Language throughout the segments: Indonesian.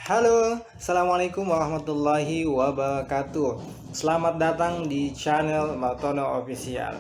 Halo, Assalamualaikum warahmatullahi wabarakatuh. Selamat datang di channel Martono Official.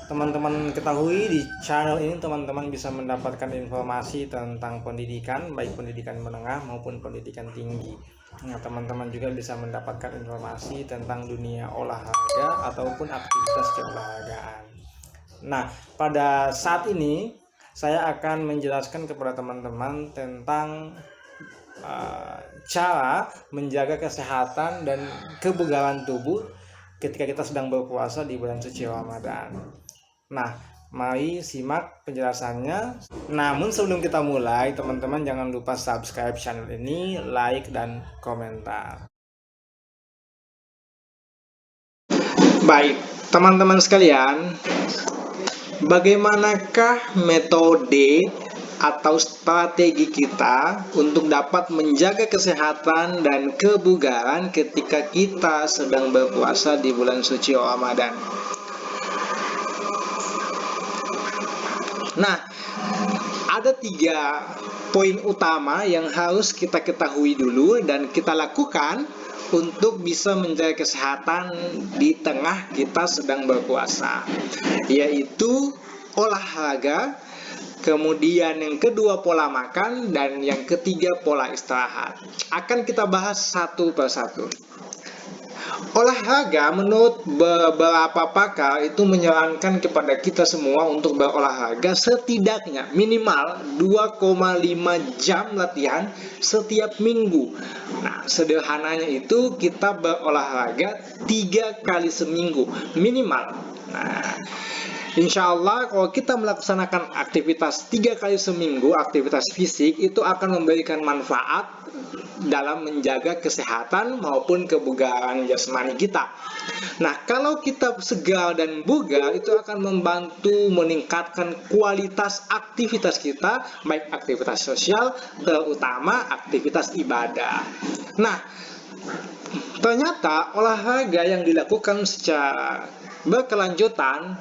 Teman-teman ketahui di channel ini teman-teman bisa mendapatkan informasi tentang pendidikan, baik pendidikan menengah maupun pendidikan tinggi. Nah, teman-teman juga bisa mendapatkan informasi tentang dunia olahraga ataupun aktivitas keolahragaan. Nah, pada saat ini saya akan menjelaskan kepada teman-teman tentang cara menjaga kesehatan dan kebugaran tubuh ketika kita sedang berpuasa di bulan suci Ramadan. Nah, mari simak penjelasannya. Namun sebelum kita mulai, teman-teman jangan lupa subscribe channel ini, like dan komentar. Baik, teman-teman sekalian, bagaimanakah metode atau strategi kita untuk dapat menjaga kesehatan dan kebugaran ketika kita sedang berpuasa di bulan suci Ramadan? Nah, ada 3 poin utama yang harus kita ketahui dulu dan kita lakukan untuk bisa menjaga kesehatan di tengah kita sedang berpuasa, yaitu olahraga, kemudian yang kedua pola makan, dan yang ketiga pola istirahat. Akan kita bahas satu persatu. Olahraga menurut beberapa pakar itu menyarankan kepada kita semua untuk berolahraga setidaknya minimal 2,5 jam latihan setiap minggu. Nah, sederhananya itu kita berolahraga 3 kali seminggu minimal. Nah, insya Allah kalau kita melaksanakan aktivitas 3 kali seminggu, aktivitas fisik itu akan memberikan manfaat dalam menjaga kesehatan maupun kebugaran jasmani kita. Nah, kalau kita segar dan bugar itu akan membantu meningkatkan kualitas aktivitas kita, baik aktivitas sosial, terutama aktivitas ibadah. Nah, ternyata olahraga yang dilakukan secara berkelanjutan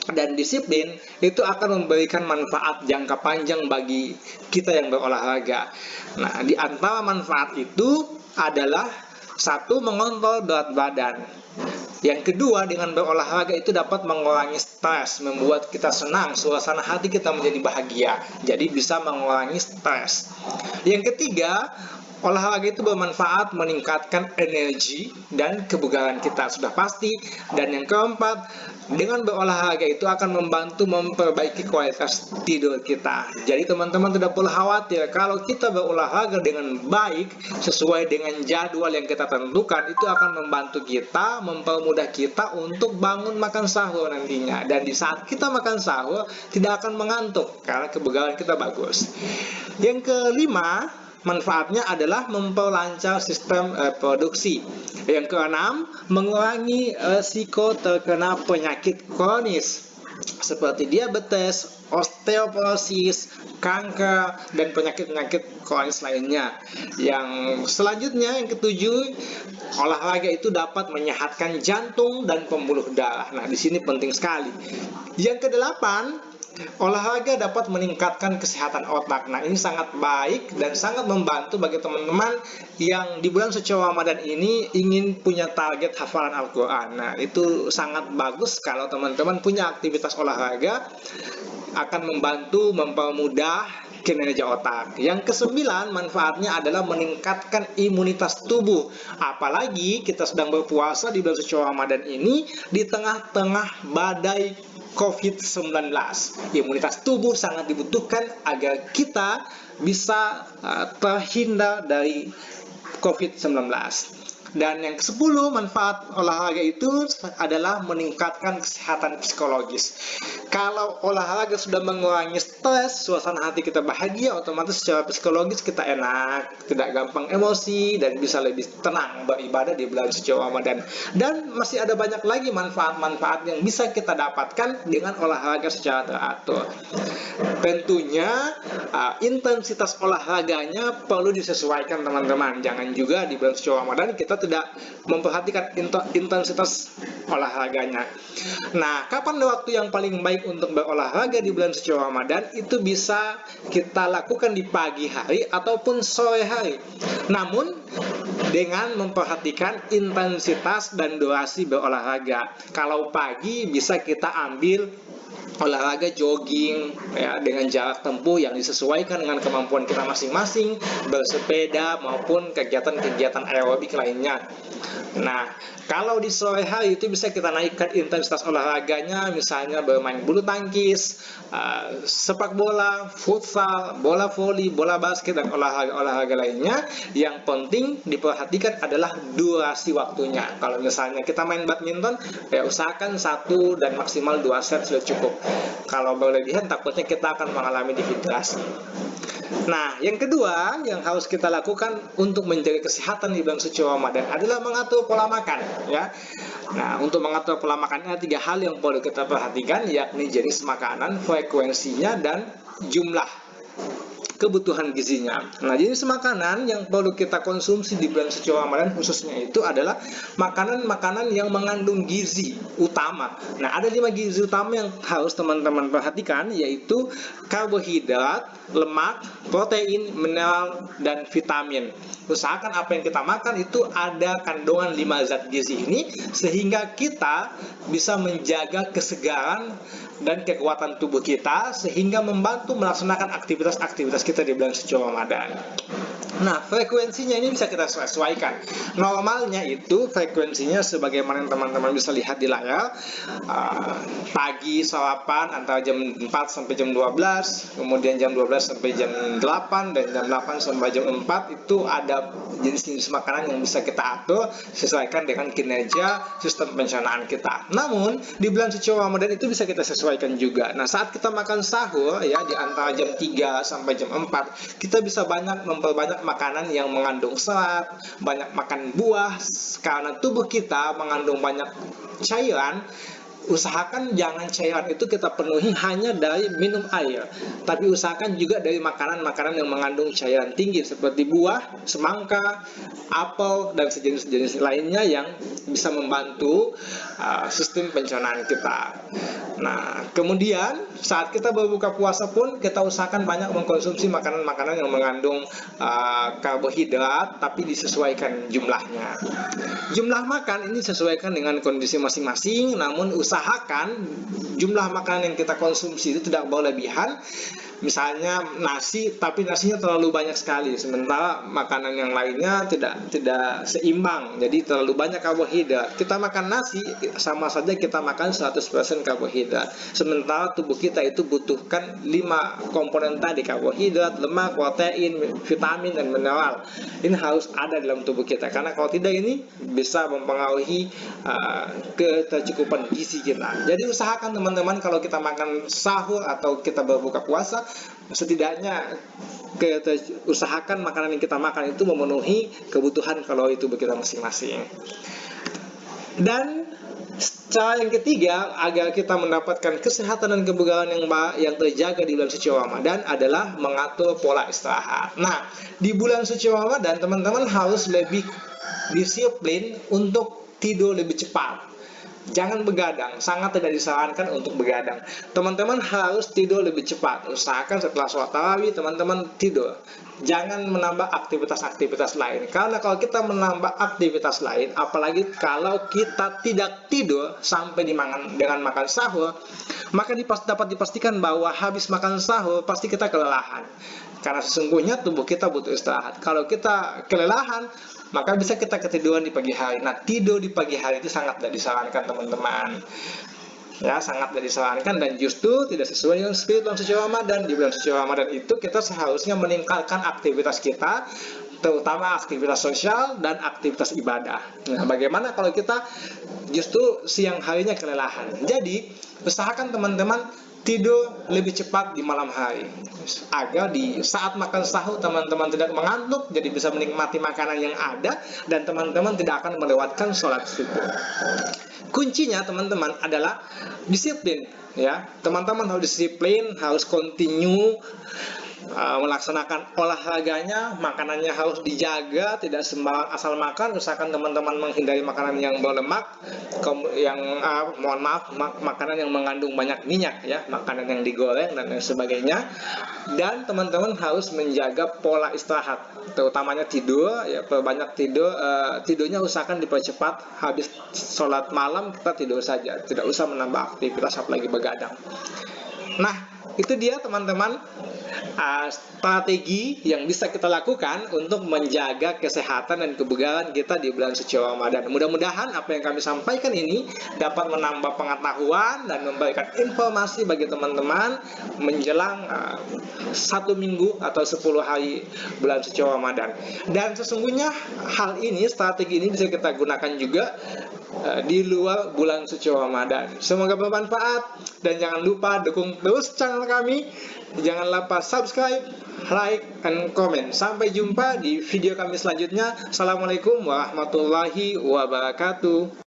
dan disiplin itu akan memberikan manfaat jangka panjang bagi kita yang berolahraga. Nah, di antara manfaat itu adalah satu, mengontrol berat badan. Yang kedua, dengan berolahraga itu dapat mengurangi stres, membuat kita senang, suasana hati kita menjadi bahagia. Jadi bisa mengurangi stres. Yang ketiga, olahraga itu bermanfaat meningkatkan energi dan kebugaran kita, sudah pasti. Dan yang keempat, dengan berolahraga itu akan membantu memperbaiki kualitas tidur kita. Jadi teman-teman tidak perlu khawatir, kalau kita berolahraga dengan baik sesuai dengan jadwal yang kita tentukan, itu akan membantu kita, mempermudah kita untuk bangun makan sahur nantinya. Dan di saat kita makan sahur tidak akan mengantuk karena kebugaran kita bagus. Yang kelima, manfaatnya adalah memperlancar sistem reproduksi. Yang keenam, mengurangi risiko terkena penyakit kronis seperti diabetes, osteoporosis, kanker, dan penyakit-penyakit kronis lainnya. Yang selanjutnya, yang ketujuh, olahraga itu dapat menyehatkan jantung dan pembuluh darah. Nah, di sini penting sekali. Yang kedelapan, olahraga dapat meningkatkan kesehatan otak. Nah, ini sangat baik dan sangat membantu bagi teman-teman yang di bulan suci Ramadan ini ingin punya target hafalan Al-Quran. Nah, itu sangat bagus kalau teman-teman punya aktivitas olahraga, akan membantu mempermudah kinerja otak. Yang kesembilan, manfaatnya adalah meningkatkan imunitas tubuh. Apalagi kita sedang berpuasa di bulan suci Ramadan ini di tengah-tengah badai COVID-19. Imunitas tubuh sangat dibutuhkan agar kita bisa terhindar dari COVID-19. Dan yang ke-10, manfaat olahraga itu adalah meningkatkan kesehatan psikologis. Kalau olahraga sudah mengurangi stres, suasana hati kita bahagia, otomatis secara psikologis kita enak, tidak gampang emosi, dan bisa lebih tenang beribadah di bulan suci Ramadan. Dan masih ada banyak lagi manfaat-manfaat yang bisa kita dapatkan dengan olahraga secara teratur. Tentunya intensitas olahraganya perlu disesuaikan teman-teman. Jangan juga di bulan suci Ramadan kita kita tidak memperhatikan intensitas olahraganya. Nah, kapan waktu yang paling baik untuk berolahraga di bulan suci Ramadan? Itu bisa kita lakukan di pagi hari ataupun sore hari. Namun dengan memperhatikan intensitas dan durasi berolahraga. Kalau pagi bisa kita ambil olahraga jogging ya, dengan jarak tempuh yang disesuaikan dengan kemampuan kita masing-masing, bersepeda maupun kegiatan-kegiatan aerobik lainnya. Nah, kalau di sore hari itu bisa kita naikkan intensitas olahraganya, misalnya bermain bulu tangkis, sepak bola, futsal, bola voli, bola basket, dan olahraga lainnya. Yang penting diperhatikan adalah durasi waktunya. Kalau misalnya kita main badminton, ya usahakan 1 dan maksimal 2 set sudah cukup. Kalau berlebihan takutnya kita akan mengalami dehidrasi. Nah, yang kedua yang harus kita lakukan untuk menjaga kesehatan di bulan suci Ramadan adalah mengatur pola makan, ya. Nah, untuk mengatur pola makan ada 3 hal yang perlu kita perhatikan, yakni jenis makanan, frekuensinya, dan jumlah kebutuhan gizinya. Nah, jenis makanan yang perlu kita konsumsi di bulan suci Ramadan khususnya itu adalah makanan-makanan yang mengandung gizi utama. Nah, ada 5 gizi utama yang harus teman-teman perhatikan, yaitu karbohidrat, lemak, protein, mineral, dan vitamin. Usahakan apa yang kita makan itu ada kandungan 5 zat gizi ini, sehingga kita bisa menjaga kesegaran dan kekuatan tubuh kita, sehingga membantu melaksanakan aktivitas-aktivitas kita di bulan suci Ramadan. Nah, frekuensinya ini bisa kita sesuaikan. Normalnya itu frekuensinya sebagaimana yang teman-teman bisa lihat di layar, pagi sarapan antara jam 4 sampai jam 12, kemudian jam 12 sampai jam 8, dan jam 8 sampai jam 4 itu ada jenis-jenis makanan yang bisa kita atur sesuaikan dengan kinerja sistem pencernaan kita. Namun, di bulan suci Ramadan itu bisa kita sesuaikan juga. Nah, saat kita makan sahur ya di antara jam 3 sampai jam 4, kita bisa memperbanyak makanan yang mengandung serat, banyak makan buah, karena tubuh kita mengandung banyak cairan. Usahakan jangan cairan itu kita penuhi hanya dari minum air, tapi usahakan juga dari makanan-makanan yang mengandung cairan tinggi seperti buah, semangka, apel, dan sejenis-jenis lainnya yang bisa membantu sistem pencernaan kita. Nah, kemudian saat kita berbuka puasa pun kita usahakan banyak mengkonsumsi makanan-makanan yang mengandung karbohidrat, tapi disesuaikan jumlahnya. Jumlah makan ini disesuaikan dengan kondisi masing-masing, namun usahakan jumlah makanan yang kita konsumsi itu tidak berlebihan. Misalnya nasi, tapi nasinya terlalu banyak sekali, sementara makanan yang lainnya tidak seimbang, jadi terlalu banyak karbohidrat. Kita makan nasi sama saja kita makan 100% karbohidrat, sementara tubuh kita itu butuhkan 5 komponen tadi: karbohidrat, lemak, protein, vitamin, dan mineral. Ini harus ada dalam tubuh kita, karena kalau tidak ini bisa mempengaruhi ketercukupan gizi kita. Jadi usahakan teman-teman kalau kita makan sahur atau kita berbuka puasa, setidaknya kita usahakan makanan yang kita makan itu memenuhi kebutuhan kalori tubuh kita masing-masing. Dan cara yang ketiga agar kita mendapatkan kesehatan dan kebugaran yang terjaga di bulan suci Ramadan adalah mengatur pola istirahat. Nah, di bulan suci Ramadan teman-teman harus lebih disiplin untuk tidur lebih cepat. Jangan begadang, sangat tidak disarankan untuk begadang. Teman-teman harus tidur lebih cepat. Usahakan setelah sholat tarawih teman-teman tidur. Jangan menambah aktivitas-aktivitas lain. Karena kalau kita menambah aktivitas lain, apalagi kalau kita tidak tidur sampai dengan makan sahur, maka dapat dipastikan bahwa habis makan sahur pasti kita kelelahan. Karena sesungguhnya tubuh kita butuh istirahat. Kalau kita kelelahan, maka bisa kita ketiduran di pagi hari. Nah, tidur di pagi hari itu sangat tidak disarankan teman-teman. Ya, sangat tidak disarankan dan justru tidak sesuai dengan spirit bulan suci Ramadan. Di bulan suci Ramadan itu kita seharusnya meningkatkan aktivitas kita, terutama aktivitas sosial dan aktivitas ibadah. Nah, bagaimana kalau kita justru siang harinya kelelahan? Jadi, usahakan teman-teman tidur lebih cepat di malam hari, agar di saat makan sahur teman-teman tidak mengantuk, jadi bisa menikmati makanan yang ada, dan teman-teman tidak akan melewatkan sholat subuh. Kuncinya teman-teman adalah disiplin, ya. Teman-teman harus disiplin, harus continue melaksanakan olahraganya, makanannya harus dijaga, tidak sembarang asal makan. Misalkan teman-teman menghindari makanan yang berlemak, mohon maaf, makanan yang mengandung banyak minyak ya, makanan yang digoreng dan lain sebagainya. Dan teman-teman harus menjaga pola istirahat, terutamanya tidur ya, perbanyak tidur. Tidurnya usahakan dipercepat, habis sholat malam kita tidur saja, tidak usah menambah aktivitas apalagi begadang. Nah, itu dia teman-teman, strategi yang bisa kita lakukan untuk menjaga kesehatan dan kebugaran kita di bulan suci Ramadan. Mudah-mudahan apa yang kami sampaikan ini dapat menambah pengetahuan dan memberikan informasi bagi teman-teman menjelang 1 minggu atau 10 hari bulan suci Ramadan. Dan sesungguhnya strategi ini bisa kita gunakan juga di luar bulan suci Ramadan. Semoga bermanfaat, dan jangan lupa dukung terus channel kami. Jangan lupa subscribe, like, dan komen. Sampai jumpa di video kami selanjutnya. Assalamualaikum warahmatullahi wabarakatuh.